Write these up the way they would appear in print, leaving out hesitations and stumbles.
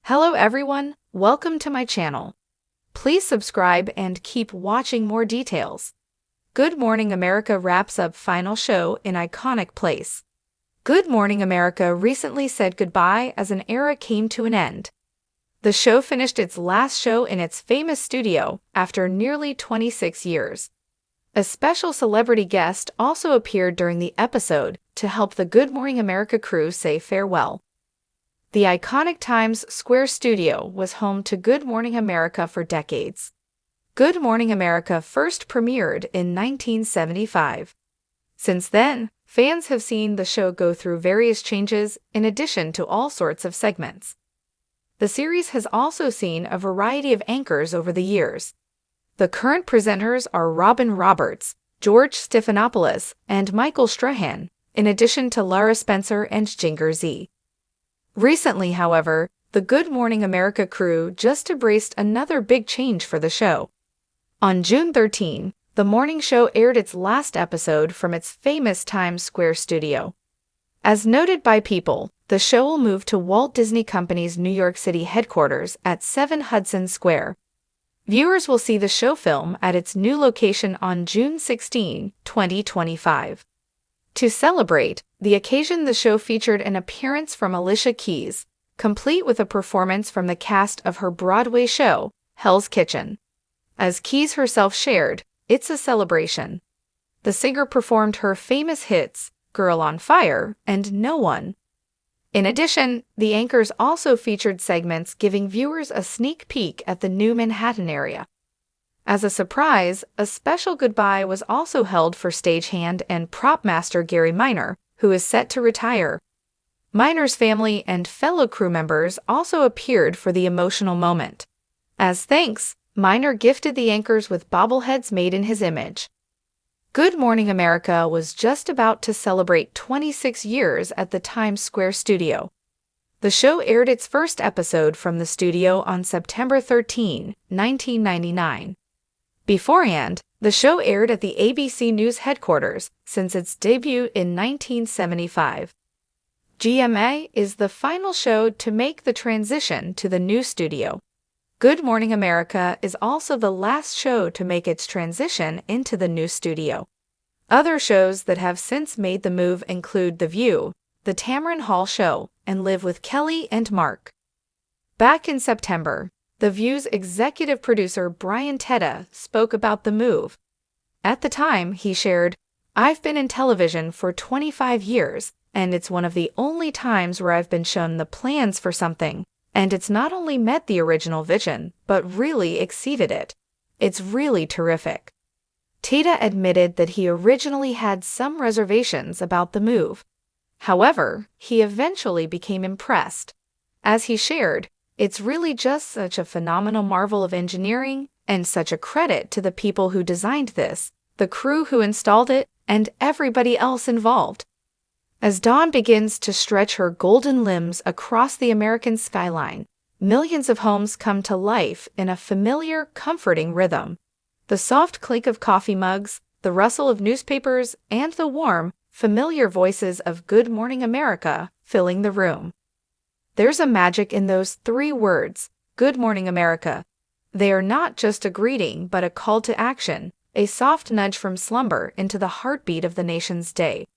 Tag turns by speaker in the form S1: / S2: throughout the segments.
S1: Hello everyone, welcome to my channel. Please subscribe and keep watching more details. Good Morning America wraps up final show in iconic place. Good Morning America recently said goodbye as an era came to an end. The show finished its last show in its famous studio after nearly 26 years. A special celebrity guest also appeared during the episode to help the Good Morning America crew say farewell. The iconic Times Square studio was home to Good Morning America for decades. Good Morning America first premiered in 1975. Since then, fans have seen the show go through various changes in addition to all sorts of segments. The series has also seen a variety of anchors over the years. The current presenters are Robin Roberts, George Stephanopoulos, and Michael Strahan, in addition to Lara Spencer and Ginger Zee. Recently, however, the Good Morning America crew just embraced another big change for the show. On June 13, the morning show aired its last episode from its famous Times Square studio. As noted by People, the show will move to Walt Disney Company's New York City headquarters at 7 Hudson Square. Viewers will see the show film at its new location on June 16, 2025. To celebrate the occasion, the show featured an appearance from Alicia Keys, complete with a performance from the cast of her Broadway show, Hell's Kitchen. As Keys herself shared, "It's a celebration." The singer performed her famous hits, Girl on Fire and No One. In addition, the anchors also featured segments giving viewers a sneak peek at the new Manhattan area. As a surprise, a special goodbye was also held for stagehand and prop master Gary Miner, who is set to retire. Miner's family and fellow crew members also appeared for the emotional moment. As thanks, Miner gifted the anchors with bobbleheads made in his image. Good Morning America was just about to celebrate 26 years at the Times Square studio. The show aired its first episode from the studio on September 13, 1999. Beforehand, the show aired at the ABC News headquarters since its debut in 1975. GMA is the final show to make the transition to the new studio. Good Morning America is also the last show to make its transition into the new studio. Other shows that have since made the move include The View, The Tamron Hall Show, and Live with Kelly and Mark. Back in September, The View's executive producer Brian Tedda spoke about the move. At the time, he shared, "I've been in television for 25 years, and it's one of the only times where I've been shown the plans for something, and it's not only met the original vision, but really exceeded it. It's really terrific." Tedda admitted that he originally had some reservations about the move. However, he eventually became impressed. As he shared, "It's really just such a phenomenal marvel of engineering and such a credit to the people who designed this, the crew who installed it, and everybody else involved." As dawn begins to stretch her golden limbs across the American skyline, millions of homes come to life in a familiar, comforting rhythm. The soft clink of coffee mugs, the rustle of newspapers, and the warm, familiar voices of Good Morning America filling the room. There's a magic in those three words, Good Morning America. They are not just a greeting but a call to action, a soft nudge from slumber into the heartbeat of the nation's day.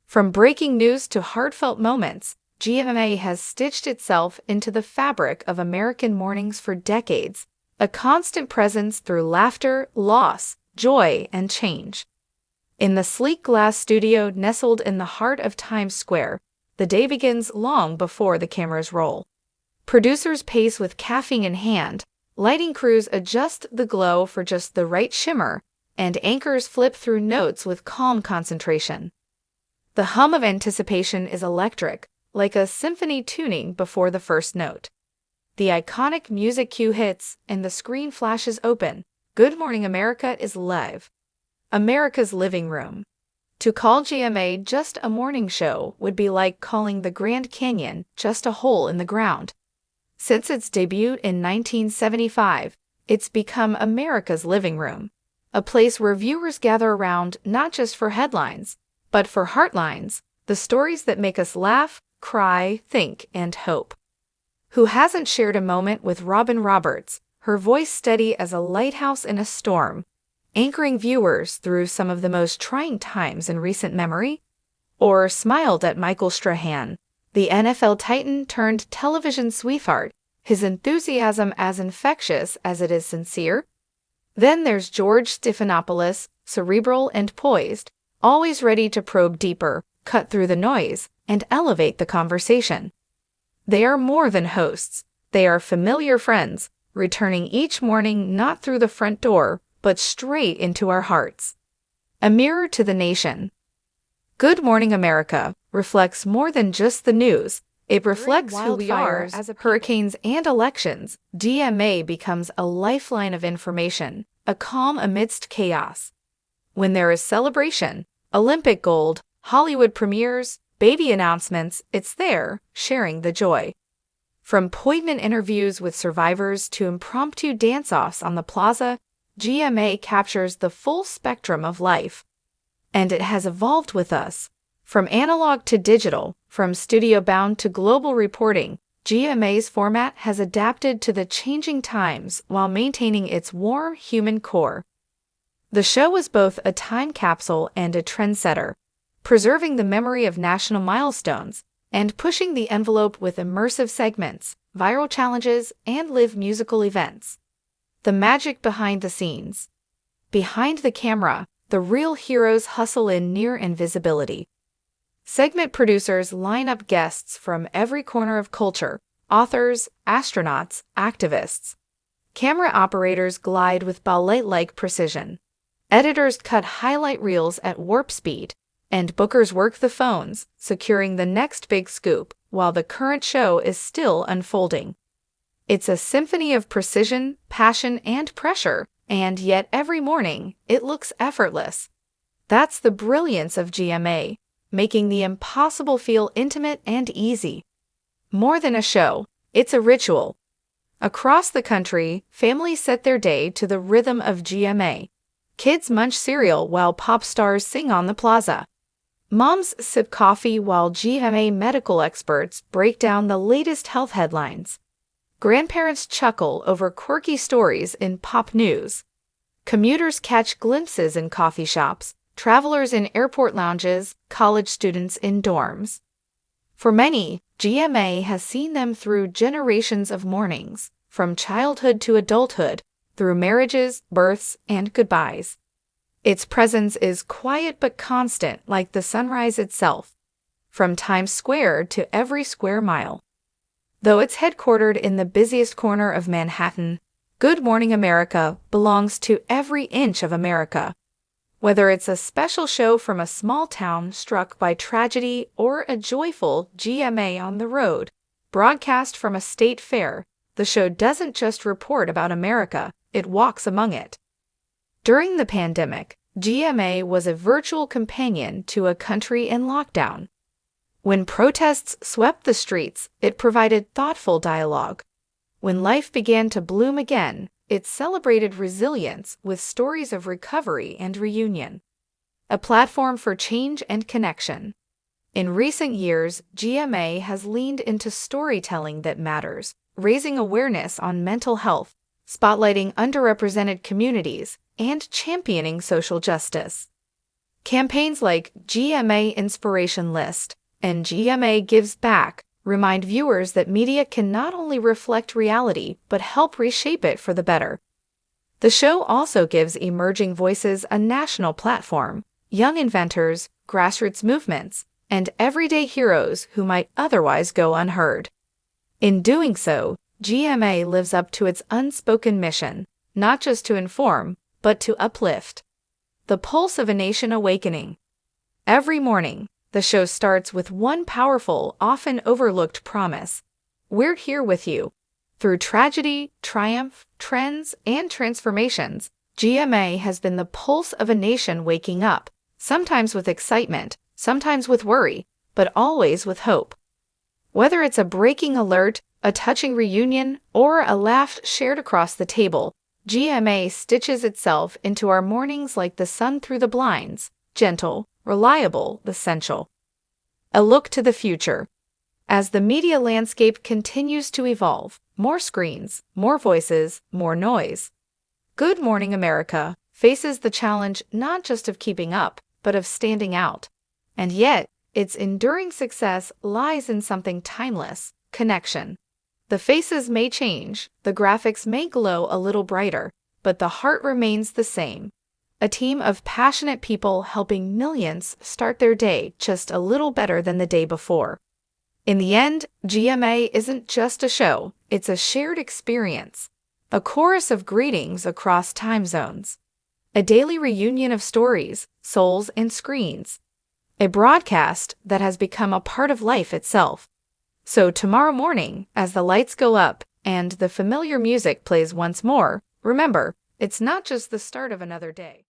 S1: From breaking news to heartfelt moments, GMA has stitched itself into the fabric of American mornings for decades, a constant presence through laughter, loss, joy, and change. In the sleek glass studio nestled in the heart of Times Square, the day begins long before the cameras roll. Producers pace with caffeine in hand, lighting crews adjust the glow for just the right shimmer, and anchors flip through notes with calm concentration. The hum of anticipation is electric, like a symphony tuning before the first note. The iconic music cue hits, and the screen flashes open. Good Morning America is live. America's living room. To call GMA just a morning show would be like calling the Grand Canyon just a hole in the ground. Since its debut in 1975, it's become America's living room, a place where viewers gather around not just for headlines, but for heartlines, the stories that make us laugh, cry, think, and hope. Who hasn't shared a moment with Robin Roberts, her voice steady as a lighthouse in a storm, anchoring viewers through some of the most trying times in recent memory? Or smiled at Michael Strahan, the NFL Titan turned television sweetheart, his enthusiasm as infectious as it is sincere? Then there's George Stephanopoulos, cerebral and poised, always ready to probe deeper, cut through the noise, and elevate the conversation. They are more than hosts. They are familiar friends, returning each morning not through the front door, but straight into our hearts. A mirror to the nation. Good Morning America reflects more than just the news. It reflects who we are as hurricanes and elections. GMA becomes a lifeline of information, a calm amidst chaos. When there is celebration, Olympic gold, Hollywood premieres, baby announcements, it's there, sharing the joy. From poignant interviews with survivors to impromptu dance-offs on the plaza, GMA captures the full spectrum of life. And it has evolved with us. From analog to digital, from studio-bound to global reporting, GMA's format has adapted to the changing times while maintaining its warm human core. The show is both a time capsule and a trendsetter, preserving the memory of national milestones and pushing the envelope with immersive segments, viral challenges, and live musical events. The magic behind the scenes. Behind the camera, the real heroes hustle in near invisibility. Segment producers line up guests from every corner of culture: authors, astronauts, activists. Camera operators glide with ballet-like precision. Editors cut highlight reels at warp speed, and bookers work the phones, securing the next big scoop while the current show is still unfolding. It's a symphony of precision, passion, and pressure, and yet every morning it looks effortless. That's the brilliance of GMA, making the impossible feel intimate and easy. More than a show, it's a ritual. Across the country, families set their day to the rhythm of GMA. Kids munch cereal while pop stars sing on the plaza. Moms sip coffee while GMA medical experts break down the latest health headlines. Grandparents chuckle over quirky stories in pop news. Commuters catch glimpses in coffee shops, travelers in airport lounges, college students in dorms. For many, GMA has seen them through generations of mornings, from childhood to adulthood, through marriages, births, and goodbyes. Its presence is quiet but constant, like the sunrise itself, from Times Square to every square mile. Though it's headquartered in the busiest corner of Manhattan, Good Morning America belongs to every inch of America. Whether it's a special show from a small town struck by tragedy or a joyful GMA on the road, broadcast from a state fair, the show doesn't just report about America, it walks among it. During the pandemic, GMA was a virtual companion to a country in lockdown. When protests swept the streets, it provided thoughtful dialogue. When life began to bloom again, it celebrated resilience with stories of recovery and reunion. A platform for change and connection. In recent years, GMA has leaned into storytelling that matters, raising awareness on mental health, spotlighting underrepresented communities, and championing social justice. Campaigns like GMA Inspiration List and GMA Gives Back remind viewers that media can not only reflect reality but help reshape it for the better. The show also gives emerging voices a national platform: young inventors, grassroots movements, and everyday heroes who might otherwise go unheard. In doing so, GMA lives up to its unspoken mission, not just to inform, but to uplift. The pulse of a nation awakening. Every morning, the show starts with one powerful, often overlooked promise: we're here with you. Through tragedy, triumph, trends, and transformations, GMA has been the pulse of a nation waking up, sometimes with excitement, sometimes with worry, but always with hope. Whether it's a breaking alert, a touching reunion, or a laugh shared across the table, GMA stitches itself into our mornings like the sun through the blinds, gentle, reliable, essential. A look to the future. As the media landscape continues to evolve, more screens, more voices, more noise. Good Morning America faces the challenge not just of keeping up, but of standing out. And yet, its enduring success lies in something timeless: connection. The faces may change, the graphics may glow a little brighter, but the heart remains the same. A team of passionate people helping millions start their day just a little better than the day before. In the end, GMA isn't just a show, it's a shared experience. A chorus of greetings across time zones. A daily reunion of stories, souls, and screens. A broadcast that has become a part of life itself. So tomorrow morning, as the lights go up and the familiar music plays once more, remember, it's not just the start of another day.